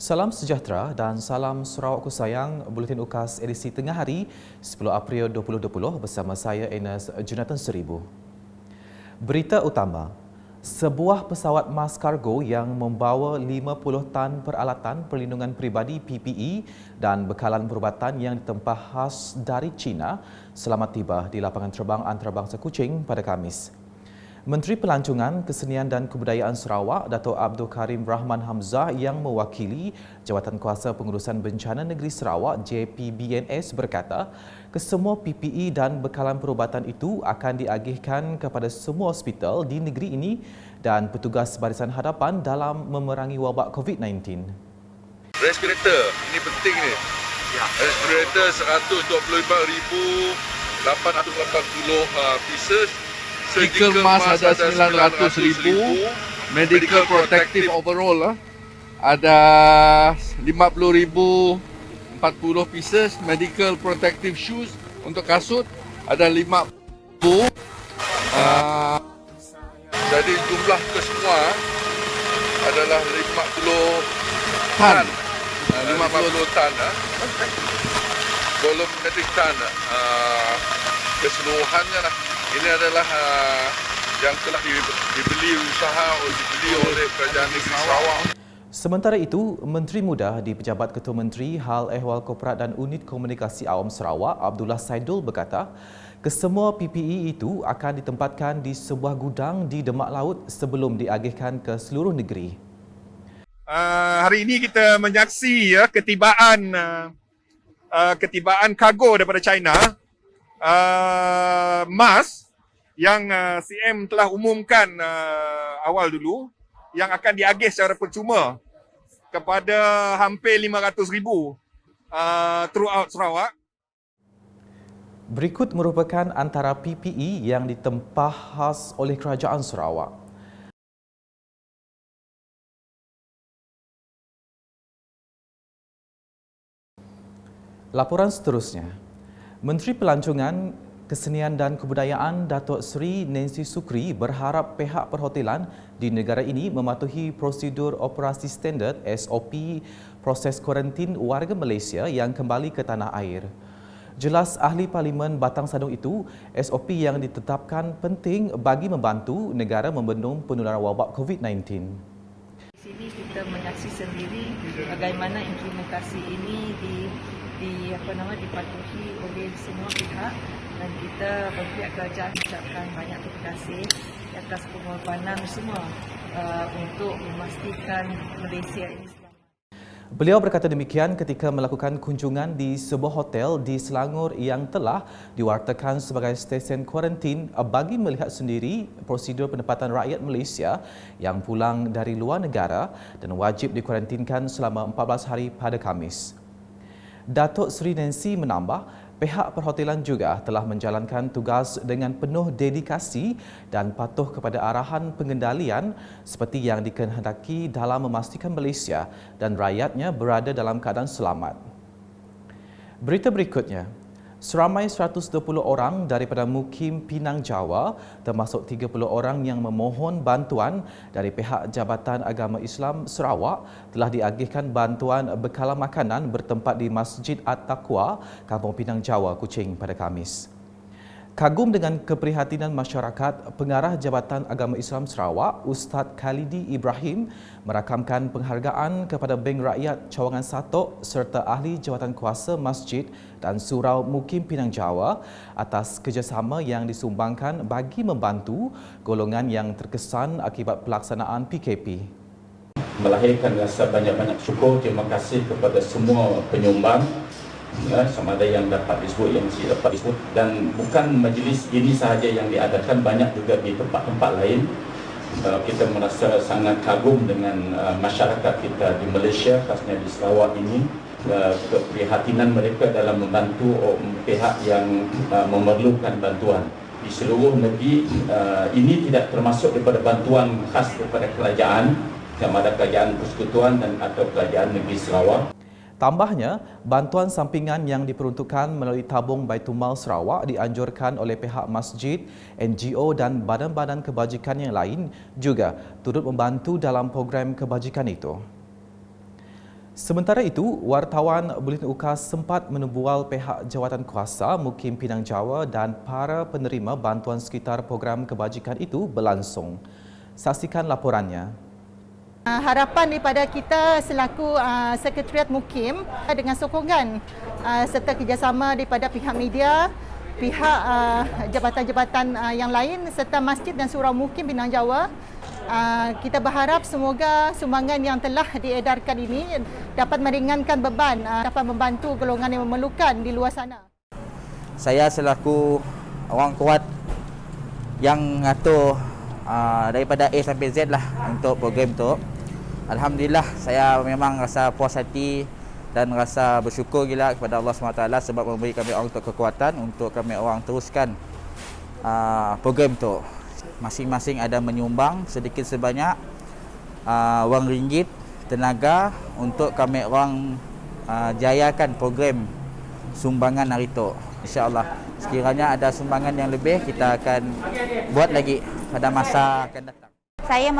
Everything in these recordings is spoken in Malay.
Salam sejahtera dan salam Sarawakku sayang, Buletin UKAS edisi tengah hari 10 April 2020 bersama saya Enes Jonathan Seribu. Berita utama, sebuah pesawat mas kargo yang membawa 50 tan peralatan perlindungan peribadi PPE dan bekalan perubatan yang ditempah khas dari China selamat tiba di lapangan terbang antarabangsa Kuching pada Khamis. Menteri Pelancongan, Kesenian dan Kebudayaan Sarawak, Dato' Abdul Karim Rahman Hamzah yang mewakili Jawatankuasa Pengurusan Bencana Negeri Sarawak JPBNS berkata, kesemua PPE dan bekalan perubatan itu akan diagihkan kepada semua hospital di negeri ini dan petugas barisan hadapan dalam memerangi wabak COVID-19. Respirator, ini penting ni. Respirator 125,880 pieces. Surgical mask ada 900,000, medical protective overall ada 50,040 pieces, medical protective shoes untuk kasut ada 50. Jadi jumlah kesemua adalah 50 Tan. 50 tan. Volume metric tan. Keseluruhannya lah. Ini adalah yang telah dibeli oleh Kerajaan Negeri Sarawak. Sementara itu, Menteri Muda di Pejabat Ketua Menteri Hal Ehwal Korporat dan Unit Komunikasi Awam Sarawak, Abdullah Saidul berkata, kesemua PPE itu akan ditempatkan di sebuah gudang di Demak Laut sebelum diagihkan ke seluruh negeri. Hari ini kita menyaksi ketibaan kargo daripada China, mas yang CM telah umumkan awal dulu yang akan diagih secara percuma kepada hampir 500,000 throughout Sarawak. Berikut merupakan antara PPE yang ditempah khas oleh Kerajaan Sarawak. Laporan seterusnya, Menteri Pelancongan, Kesenian dan Kebudayaan Datuk Seri Nancy Sukri berharap pihak perhotelan di negara ini mematuhi prosedur operasi standard SOP proses kuarantin warga Malaysia yang kembali ke tanah air. Jelas Ahli Parlimen Batang Sadong itu, SOP yang ditetapkan penting bagi membantu negara membendung penularan wabak COVID-19. Di sini kita menyaksi sendiri bagaimana implementasi ini dipatuhi oleh semua pihak dan kita pihak kerajaan ucapkan banyak terima kasih atas pengorbanan semua untuk memastikan Malaysia ini selamat. Beliau berkata demikian ketika melakukan kunjungan di sebuah hotel di Selangor yang telah diwartakan sebagai stesen kuarantin bagi melihat sendiri prosedur penempatan rakyat Malaysia yang pulang dari luar negara dan wajib dikuarantinkan selama 14 hari pada Khamis. Datuk Seri Nancy menambah, pihak perhotelan juga telah menjalankan tugas dengan penuh dedikasi dan patuh kepada arahan pengendalian seperti yang dikehendaki dalam memastikan Malaysia dan rakyatnya berada dalam keadaan selamat. Berita berikutnya, seramai 120 orang daripada Mukim Pinang Jawa termasuk 30 orang yang memohon bantuan dari pihak Jabatan Agama Islam Sarawak telah diagihkan bantuan bekalan makanan bertempat di Masjid At-Taqwa, Kampung Pinang Jawa, Kuching pada Khamis. Kagum dengan keprihatinan masyarakat, Pengarah Jabatan Agama Islam Sarawak, Ustaz Khalidi Ibrahim merakamkan penghargaan kepada Bank Rakyat Cawangan Satok serta Ahli Jawatankuasa Masjid dan Surau Mukim Pinang Jawa atas kerjasama yang disumbangkan bagi membantu golongan yang terkesan akibat pelaksanaan PKP. Melahirkan rasa banyak-banyak syukur, terima kasih kepada semua penyumbang, sama ada yang dapat disebut, yang tidak dapat disebut, dan bukan majlis ini sahaja yang diadakan, banyak juga di tempat-tempat lain. Kita merasa sangat kagum dengan masyarakat kita di Malaysia, khasnya di Sarawak ini, keprihatinan mereka dalam membantu pihak yang memerlukan bantuan. Di seluruh negeri, ini tidak termasuk daripada bantuan khas daripada kerajaan, sama ada kerajaan persekutuan dan atau kerajaan negeri Sarawak. Tambahnya, bantuan sampingan yang diperuntukkan melalui tabung Baitulmal Sarawak dianjurkan oleh pihak masjid, NGO dan badan-badan kebajikan yang lain juga turut membantu dalam program kebajikan itu. Sementara itu, wartawan Buletin UKAS sempat menebual pihak jawatan kuasa Mukim Pinang Jawa dan para penerima bantuan sekitar program kebajikan itu berlangsung. Saksikan laporannya. Harapan daripada kita selaku Sekretariat Mukim dengan sokongan serta kerjasama daripada pihak media, pihak jabatan-jabatan yang lain serta Masjid dan Surau Mukim Pinang Jawa, kita berharap semoga sumbangan yang telah diedarkan ini dapat meringankan beban, dapat membantu golongan yang memerlukan di luar sana. Saya selaku orang kuat yang ngatur daripada A sampai Z lah untuk program tu. Alhamdulillah, saya memang rasa puas hati dan rasa bersyukur gila kepada Allah SWT sebab memberi kami orang untuk kekuatan untuk kami orang teruskan program tu. Masing-masing ada menyumbang sedikit sebanyak wang ringgit, tenaga untuk kami orang jayakan program sumbangan hari tu. InsyaAllah, sekiranya ada sumbangan yang lebih, kita akan buat lagi pada masa akan datang. Saya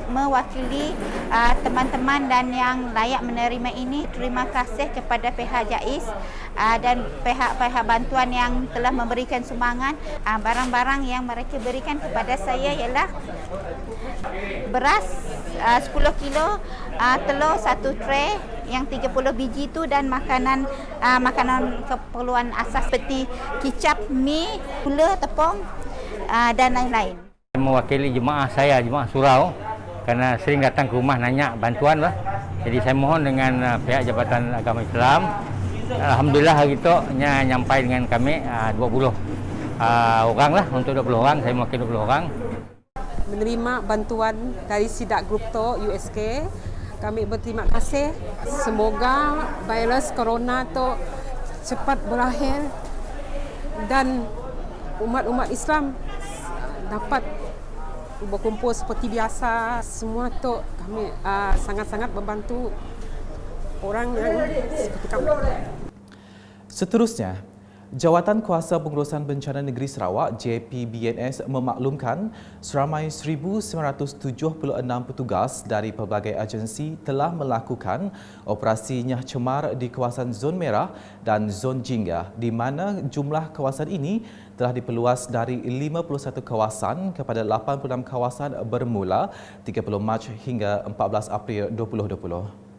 mewakili teman-teman dan yang layak menerima ini. Terima kasih kepada pihak JAIS dan pihak-pihah bantuan yang telah memberikan sumbangan. Barang-barang yang mereka berikan kepada saya ialah beras 10 kilo, telur 1 tray yang 30 biji itu dan makanan keperluan asas seperti kicap, mi, gula, tepung dan lain-lain. Mewakili jemaah saya, jemaah surau, kerana sering datang ke rumah nanya bantuan lah. Jadi saya mohon dengan pihak Jabatan Agama Islam, alhamdulillah hari itu nyampai dengan kami 20 orang lah, untuk 20 orang, saya mewakili 20 orang. Menerima bantuan dari Sidak Group to USK, kami berterima kasih. Semoga virus corona tu cepat berakhir dan umat-umat Islam dapat berkumpul seperti biasa. Semua tu kami sangat-sangat membantu orang yang seperti kami. Seterusnya, Jawatan Kuasa Pengurusan Bencana Negeri Sarawak JPBNS memaklumkan seramai 1,976 petugas dari pelbagai agensi telah melakukan operasi nyah cemar di kawasan zon merah dan zon jingga, di mana jumlah kawasan ini telah diperluas dari 51 kawasan kepada 86 kawasan bermula 30 Mac hingga 14 April 2020.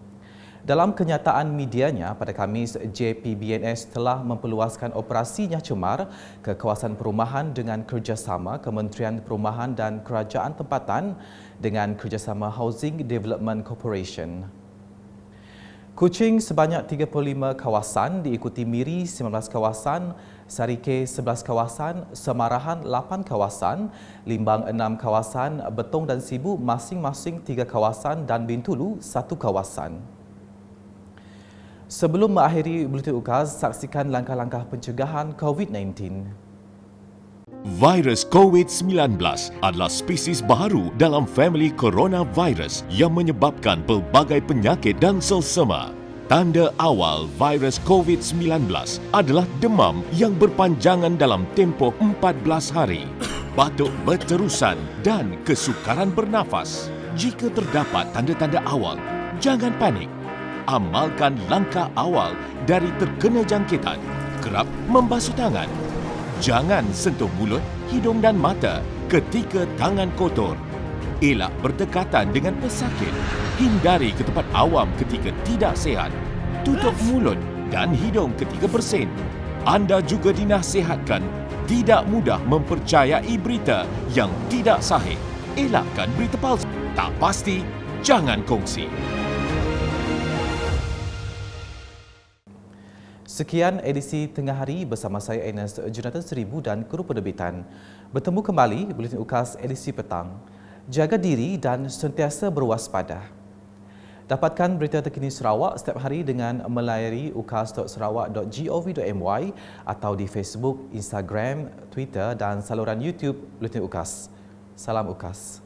Dalam kenyataan medianya pada Khamis, JPBNS telah memperluaskan operasi nyah cemar ke kawasan perumahan dengan kerjasama Kementerian Perumahan dan Kerajaan Tempatan dengan kerjasama Housing Development Corporation. Kuching sebanyak 35 kawasan diikuti Miri 19 kawasan, Sarike 11 kawasan, Semarahan 8 kawasan, Limbang 6 kawasan, Betong dan Sibu masing-masing 3 kawasan dan Bintulu 1 kawasan. Sebelum mengakhiri Buletin UKAS, saksikan langkah-langkah pencegahan COVID-19. Virus COVID-19 adalah spesies baharu dalam famili coronavirus yang menyebabkan pelbagai penyakit dan selsema. Tanda awal virus COVID-19 adalah demam yang berpanjangan dalam tempoh 14 hari, batuk berterusan dan kesukaran bernafas. Jika terdapat tanda-tanda awal, jangan panik. Amalkan langkah awal dari terkena jangkitan. Kerap membasuh tangan. Jangan sentuh mulut, hidung dan mata ketika tangan kotor. Elak berdekatan dengan pesakit. Hindari ke tempat awam ketika tidak sihat. Tutup mulut dan hidung ketika bersin. Anda juga dinasihatkan tidak mudah mempercayai berita yang tidak sahih. Elakkan berita palsu. Tak pasti, jangan kongsi. Sekian edisi Tengah Hari bersama saya Ernest Jonathan Seribu dan kru penerbitan. Bertemu kembali Buletin UKAS edisi petang. Jaga diri dan sentiasa berwaspada. Dapatkan berita terkini Sarawak setiap hari dengan melayari ukas.sarawak.gov.my atau di Facebook, Instagram, Twitter dan saluran YouTube Buletin UKAS. Salam UKAS.